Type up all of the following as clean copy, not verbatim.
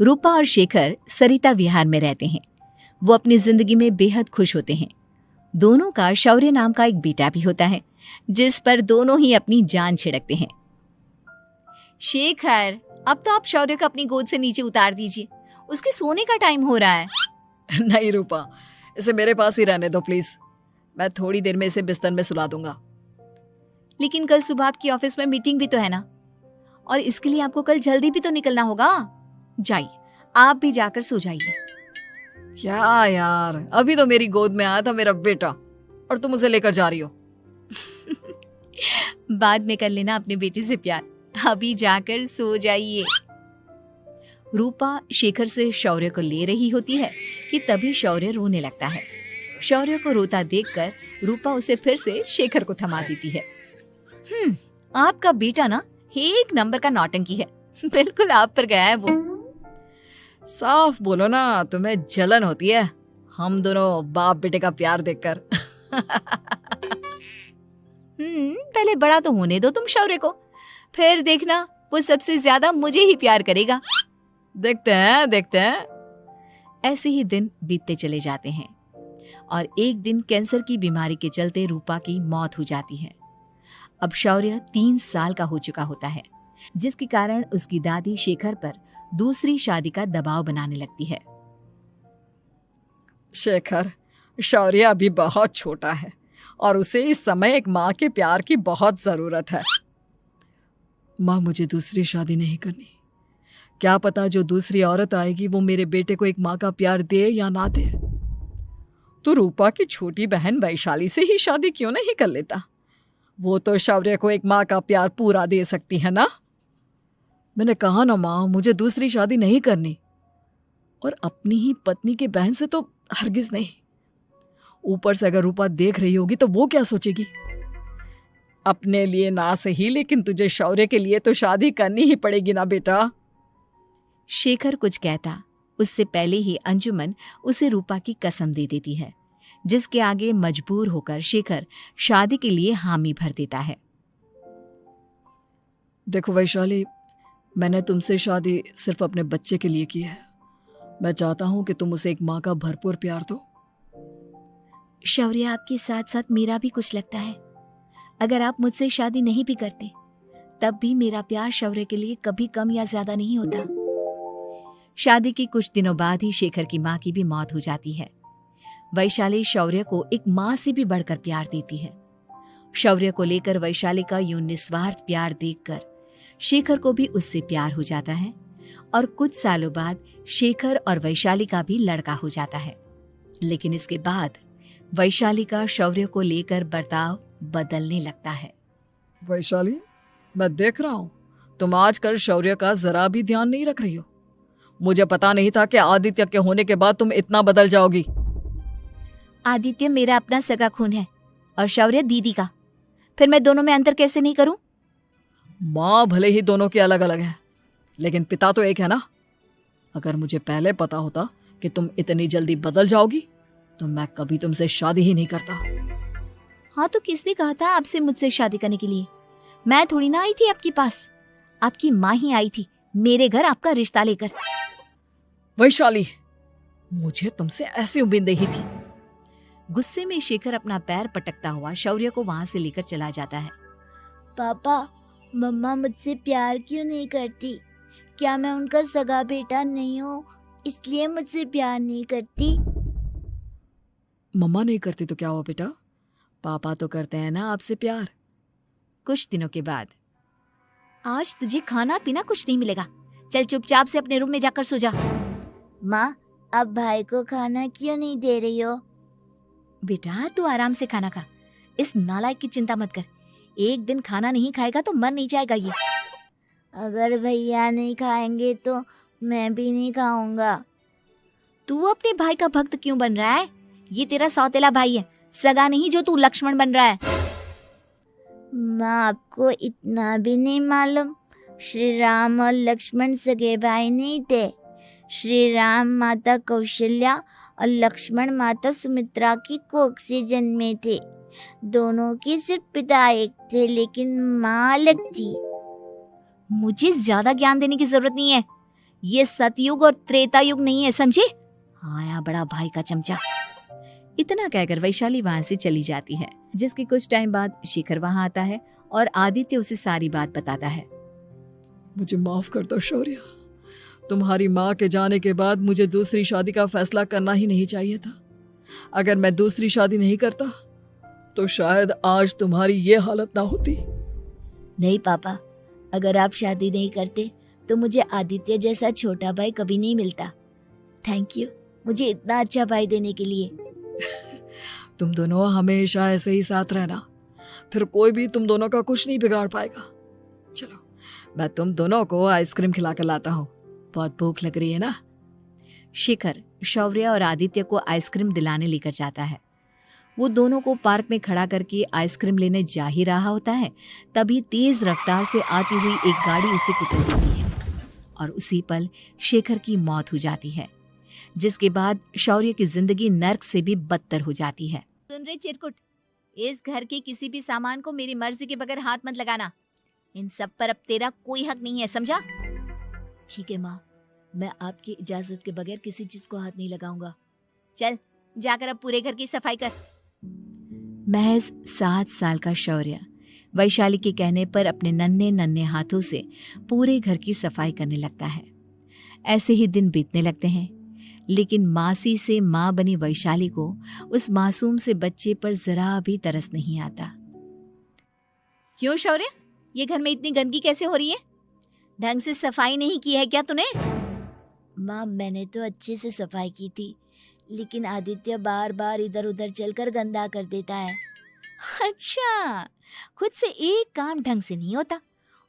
रूपा और शेखर सरिता विहार में रहते हैं। वो अपनी जिंदगी में बेहद खुश होते हैं। दोनों का शौर्य नाम का एक बेटा भी होता है, जिस पर दोनों ही अपनी जान छिड़कते हैं। शेखर, अब तो आप शौर्य को अपनी गोद से नीचे उतार दीजिए, उसके सोने का टाइम हो रहा है। नहीं रूपा, इसे मेरे पास ही रहने दो प्लीज। मैं थोड़ी देर में इसे बिस्तर में सुला दूंगा। लेकिन कल सुबह आपकी ऑफिस में मीटिंग भी तो है ना, और इसके लिए आपको कल जल्दी भी तो निकलना होगा। जाइए, आप भी जाकर सो जाइए। क्या यार, अभी तो मेरी गोद में आया था मेरा बेटा और तुम उसे लेकर जा रही हो। बाद में कर लेना अपने बेटे से प्यार, अभी जाकर सो जाइए। रूपा शेखर से शौर्य को ले रही होती है कि तभी शौर्य रोने लगता है। शौर्य को रोता देखकर रूपा उसे फिर से शेखर को थमा देती है। आपका बेटा ना एक नंबर का नौटंकी है, बिल्कुल आप पर गया है वो। साफ बोलो ना, तुम्हें जलन होती है हम दोनों बाप बेटे का प्यार देखकर। पहले बड़ा तो होने दो तुम शौर्य को, फिर देखना वो सबसे ज्यादा मुझे ही प्यार करेगा। देखते हैं। ऐसे ही दिन बीतते चले जाते हैं और एक दिन कैंसर की बीमारी के चलते रूपा की मौत हो जाती है। अब शौर्य 3 साल का हो चुका होता है, जिसके कारण उसकी दादी शेखर पर दूसरी शादी का दबाव बनाने लगती है। शेखर, शौर्य अभी बहुत छोटा है और उसे इस समय एक माँ के प्यार की बहुत जरूरत है। माँ, मुझे दूसरी शादी नहीं करनी। क्या पता जो दूसरी औरत आएगी वो मेरे बेटे को एक माँ का प्यार दे या ना दे। तो रूपा की छोटी बहन वैशाली से ही शादी क्यों नहीं कर लेता? वो तो शौर्य को एक माँ का प्यार पूरा दे सकती है ना। मैंने कहा ना माँ, मुझे दूसरी शादी नहीं करनी, और अपनी ही पत्नी के बहन से तो हरगिज नहीं। ऊपर से अगर रूपा देख रही होगी तो वो क्या सोचेगी? अपने लिए ना सही, लेकिन तुझे शौर्य के लिए तो शादी करनी ही पड़ेगी ना बेटा। शेखर कुछ कहता उससे पहले ही अंजुमन उसे रूपा की कसम दे देती है, जिसके आगे मजबूर होकर शेखर शादी के लिए हामी भर देता है। देखो वैशाली, मैंने तुमसे शादी सिर्फ अपने बच्चे के लिए की है। मैं चाहता हूं कि तुम उसे एक माँ का भरपूर प्यार दो। शौर्य, आपके साथ साथ मेरा भी कुछ लगता है। अगर आप मुझसे शादी नहीं भी करते तब भी मेरा प्यार शौर्य के लिए कभी कम या ज्यादा नहीं होता। शादी के कुछ दिनों बाद ही शेखर की माँ की भी मौत हो जाती है। वैशाली शौर्य को एक माँ से भी बढ़कर प्यार देती है। शौर्य को लेकर वैशाली का यूं निस्वार्थ प्यार देखकर शेखर को भी उससे प्यार हो जाता है और कुछ सालों बाद शेखर और वैशाली का भी लड़का हो जाता है। लेकिन इसके बाद वैशाली का शौर्य को लेकर बर्ताव बदलने लगता है। वैशाली, मैं देख रहा हूं तुम आजकल शौर्य का जरा भी ध्यान नहीं रख रही हो। मुझे पता नहीं था कि आदित्य के होने के बाद तुम इतना बदल जाओगी। आदित्य मेरा अपना सगा खून है और शौर्य दीदी का, फिर मैं दोनों में अंतर कैसे नहीं करूं? माँ भले ही दोनों की अलग अलग है, लेकिन पिता तो एक है ना। अगर मुझे पहले पता होता कि तुम इतनी जल्दी बदल जाओगी तो मैं कभी तुमसे शादी ही नहीं करता। हाँ, तो किसने कहा था आपसे मुझसे शादी करने के लिए? मैं थोड़ी ना आई थी आपके पास, आपकी माँ ही आई थी मेरे घर आपका रिश्ता लेकर। वैशाली, मुझे तुमसे ऐसी उम्मीद नहीं थी। गुस्से में शेखर अपना पैर पटकता हुआ शौर्य को वहां से लेकर चला जाता है। पापा, मम्मा मुझसे प्यार क्यों नहीं करती? क्या मैं उनका सगा बेटा नहीं हूँ इसलिए मुझसे प्यार नहीं करती? मम्मा नहीं करती तो क्या हुआ बेटा, पापा तो करते हैं ना आपसे प्यार। कुछ दिनों के बाद, आज तुझे खाना पीना कुछ नहीं मिलेगा, चल चुपचाप से अपने रूम में जाकर सो जा। माँ, अब भाई को खाना क्यों नहीं दे रही हो? बेटा तू आराम से खाना खा, इस नालायक की चिंता मत कर। एक दिन खाना नहीं खाएगा तो मर नहीं जाएगा ये। अगर भैया नहीं खाएंगे तो मैं भी नहीं खाऊंगा। तू अपने भाई का भक्त क्यों बन रहा है? ये तेरा सौतेला भाई है, सगा नहीं जो तू लक्ष्मण बन रहा है। माँ, आपको इतना भी नहीं मालूम? श्री राम और लक्ष्मण सगे भाई नहीं थे। श्री राम माता कौशल्या और लक्ष्मण माता सुमित्रा की कोख से जन्मे थे। दोनों के सिर्फ पिता एक थे लेकिन माँ अलग थी। मुझे ज्यादा ज्ञान देने की जरूरत नहीं है। ये सतयुग और त्रेता युग नहीं है, समझे? आया बड़ा भाई का चमचा। इतना कहकर वैशाली वहां से चली जाती है। जिसके कुछ टाइम बाद शिखर वहां आता है और आदित्य उसे सारी बात बताता है। मुझे माफ कर दो शौर्य, तुम्हारी माँ के जाने के बाद मुझे दूसरी शादी का फैसला करना ही नहीं चाहिए था। अगर मैं दूसरी शादी नहीं करता तो शायद आज तुम्हारी ये हालत ना होती। नहीं पापा, अगर आप शादी नहीं करते तो मुझे आदित्य जैसा छोटा भाई कभी नहीं मिलता। थैंक यू मुझे इतना अच्छा भाई देने के लिए। तुम दोनों हमेशा ऐसे ही साथ रहना, फिर कोई भी तुम दोनों का कुछ नहीं बिगाड़ पाएगा। चलो मैं तुम दोनों को आइसक्रीम खिला कर लाता हूँ, बहुत भूख लग रही है ना। शिखर शौर्य और आदित्य को आइसक्रीम दिलाने लेकर जाता है। वो दोनों को पार्क में खड़ा करके आइसक्रीम लेने जा ही रहा होता है, तभी तेज रफ्तार से आती हुई एक गाड़ी उसे कुचल देती है और उसी पल शेखर की मौत हो जाती है, जिसके बाद शौर्य की जिंदगी नर्क से भी बदतर हो जाती है। सुन रे चिरकुट, इस घर के किसी भी सामान को मेरी मर्जी के बगैर हाथ मत लगाना। इन सब पर अब तेरा कोई हक नहीं है, समझा? ठीक है माँ, मैं आपकी इजाजत के बगैर किसी चीज को हाथ नहीं लगाऊंगा। चल जाकर अब पूरे घर की सफाई कर। महज 7 साल का शौर्य वैशाली के कहने पर अपने नन्हे नन्हे हाथों से पूरे घर की सफाई करने लगता है। ऐसे ही दिन बीतने लगते हैं, लेकिन मासी से माँ बनी वैशाली को उस मासूम से बच्चे पर जरा भी तरस नहीं आता। क्यों शौर्य, ये घर में इतनी गंदगी कैसे हो रही है? ढंग से सफाई नहीं की है क्या तूने? माँ मैंने तो अच्छे से सफाई की थी, लेकिन आदित्य बार बार इधर उधर चलकर गंदा कर देता है। अच्छा, खुद से एक काम ढंग से नहीं होता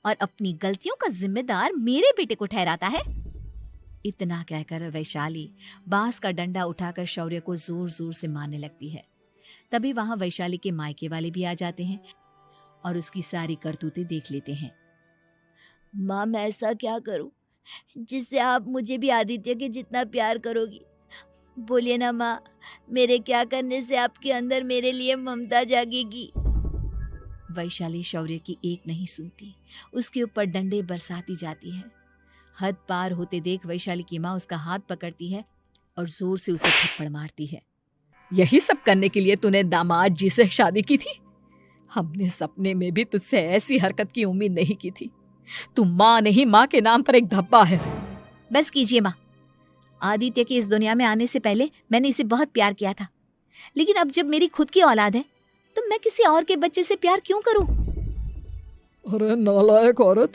और अपनी गलतियों का जिम्मेदार मेरे बेटे को ठहराता है। इतना कहकर वैशाली बांस का डंडा उठाकर शौर्य को जोर जोर से मारने लगती है। तभी वहां वैशाली के मायके वाले भी आ जाते हैं और उसकी सारी करतूतें देख लेते हैं। माँ मैं ऐसा क्या करूं जिससे आप मुझे भी आदित्य के जितना प्यार करोगी? बोलिए ना माँ, मेरे क्या करने से आपके अंदर मेरे लिए ममता जागेगी? वैशाली शौर्य की एक नहीं सुनती, उसके ऊपर डंडे बरसाती जाती है। हद पार होते देख वैशाली की माँ उसका हाथ पकड़ती है और जोर से उसे थप्पड़ मारती है। यही सब करने के लिए तूने दामाद जी से शादी की थी? हमने सपने में भी तुझसे ऐसी हरकत की उम्मीद नहीं की थी। तू माँ नहीं, माँ के नाम पर एक धब्बा है। बस कीजिए माँ, आदित्य के इस दुनिया में आने से पहले मैंने इसे बहुत प्यार किया था, लेकिन अब जब मेरी खुद की औलाद है तो मैं किसी और के बच्चे से प्यार क्यों करूं? अरे नालायक औरत,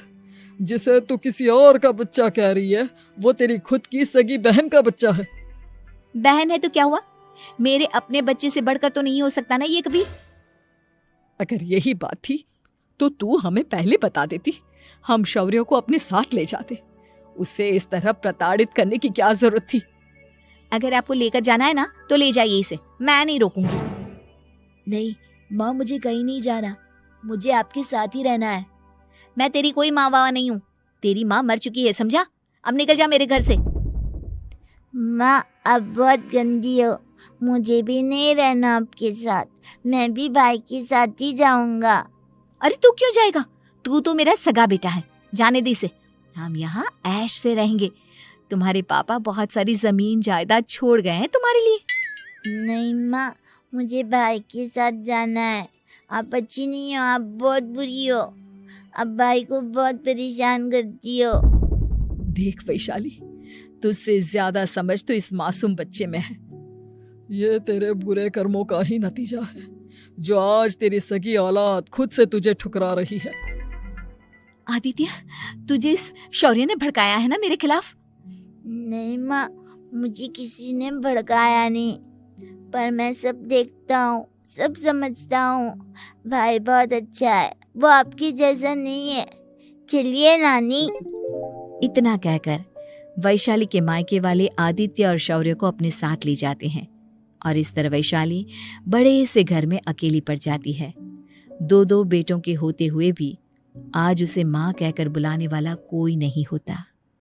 जिसे तू किसी और का बच्चा कह रही है वो तेरी खुद की सगी बहन का बच्चा है। बहन है तो क्या हुआ, मेरे अपने बच्चे से बढ़कर तो नहीं हो सकता ना ये कभी। अगर यही बात थी तो तू हमें पहले बता देती, हम शौर्य को अपने साथ ले जाते। उसे इस तरह प्रताड़ित करने की क्या जरूरत थी? अगर आपको लेकर जाना है ना तो ले जाइए इसे, मैं नहीं रोकूंगी। नहीं माँ, मुझे कहीं नहीं जाना, मुझे आपके साथ ही रहना है। मैं तेरी कोई माँ बाबा नहीं हूँ, तेरी माँ मर चुकी है, समझा? अब निकल जा मेरे घर से। माँ अब बहुत गंदी हो, मुझे भी नहीं रहना आपके साथ, मैं भी भाई के साथ ही जाऊंगा। अरे तू क्यों जाएगा, तू तो मेरा सगा बेटा है, जाने दे इसे। हम यहाँ ऐश से रहेंगे, तुम्हारे पापा बहुत सारी जमीन जायदाद छोड़ गए हैं तुम्हारे लिए। नहीं माँ, मुझे भाई के साथ जाना है। आप अच्छी नहीं हो, आप बहुत बुरी हो, आप भाई को बहुत परेशान करती हो। देख वैशाली, तुझसे ज्यादा समझ तो इस मासूम बच्चे में है। ये तेरे बुरे कर्मों का ही नतीजा है जो आज तेरी सगी औलाद खुद से तुझे ठुकरा रही है। आदित्य, तुझे इस शौर्य ने भड़काया है ना मेरे खिलाफ? नहीं माँ, मुझे किसी ने भड़काया नहीं, पर मैं सब देखता हूँ, सब समझता हूँ। भाई बहुत अच्छा है, वो आपकी जैसा नहीं है। चलिए नानी। इतना कहकर वैशाली के मायके वाले आदित्य और शौर्य को अपने साथ ले जाते हैं और इस तरह वैशाली बड़े से घर में अकेली पड़ जाती है। 2 बेटों के होते हुए भी आज उसे माँ कहकर बुलाने वाला कोई नहीं होता।